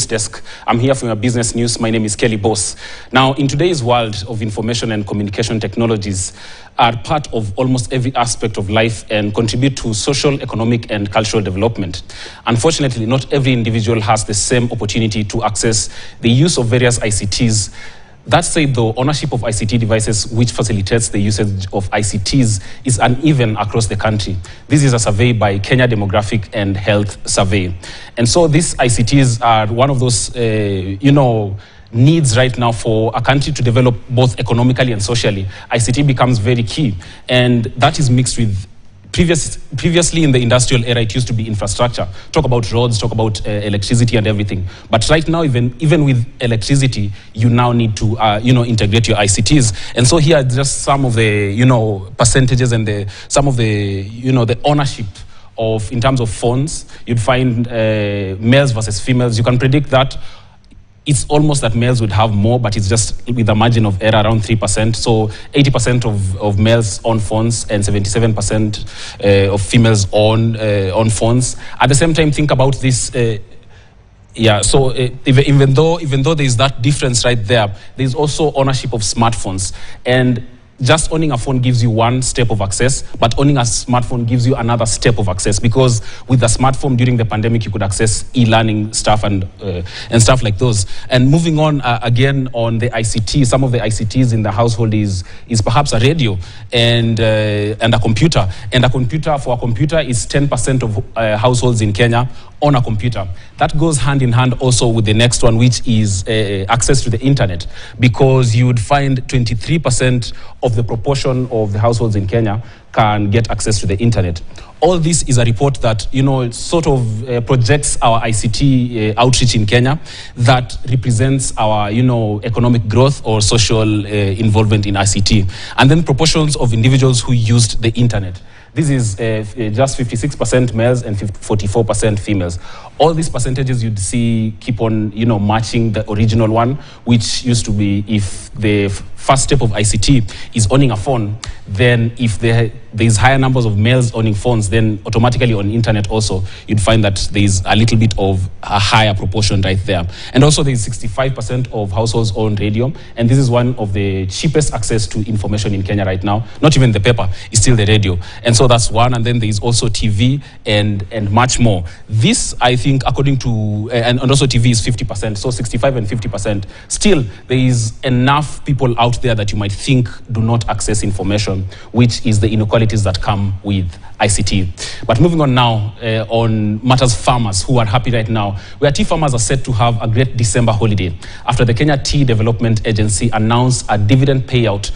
Desk. I'm here for your business news. My name is Kelley Boss. Now, in today's world of information and communication technologies are part of almost every aspect of life and contribute to social, economic, and cultural development. Unfortunately, not every individual has the same opportunity to access the use of various ICTs. That said, though, ownership of ICT devices which facilitates the usage of ICTs is uneven across the country. This is a survey by Kenya Demographic and Health Survey. And so these ICTs are one of those, needs right now for a country to develop both economically and socially. ICT becomes very key, and that is mixed with previously in the industrial era, it used to be infrastructure. Talk about roads, talk about electricity and everything. But right now, even with electricity, you now need to, integrate your ICTs. And so here are just some of the, percentages and some of the, the ownership of, in terms of phones. You'd find males versus females. You can predict that. It's almost that males would have more, but it's just with a margin of error around 3%. So 80% of males own phones and 77% of females own phones. At the same time, think about this. Even though there is that difference right there, there's also ownership of smartphones. And just owning a phone gives you one step of access, but owning a smartphone gives you another step of access, because with the smartphone during the pandemic, you could access e-learning stuff and stuff like those. And moving on again on the ICT, some of the ICTs in the household is perhaps a radio and a computer. And for a computer is 10% of households in Kenya on a computer. That goes hand in hand also with the next one, which is access to the internet, because you would find 23% of the proportion of the households in Kenya can get access to the internet. All this is a report that, sort of projects our ICT outreach in Kenya, that represents our, economic growth or social involvement in ICT. And then proportions of individuals who used the internet. This is just 56% males and 44% females. All these percentages you'd see keep on, matching the original one, which used to be if the first step of ICT is owning a phone, then if there's higher numbers of males owning phones, then automatically on internet also, you'd find that there's a little bit of a higher proportion right there. And also there's 65% of households own radio, and this is one of the cheapest access to information in Kenya right now. Not even the paper, it's still the radio. And so that's one, and then there's also TV and much more. This, I think, according to, and also TV is 50%, so 65 and 50%. Still, there is enough people out there that you might think do not access information, which is the inequalities that come with ICT. But moving on now on matters farmers who are happy right now, where tea farmers are set to have a great December holiday after the Kenya Tea Development Agency announced a dividend payout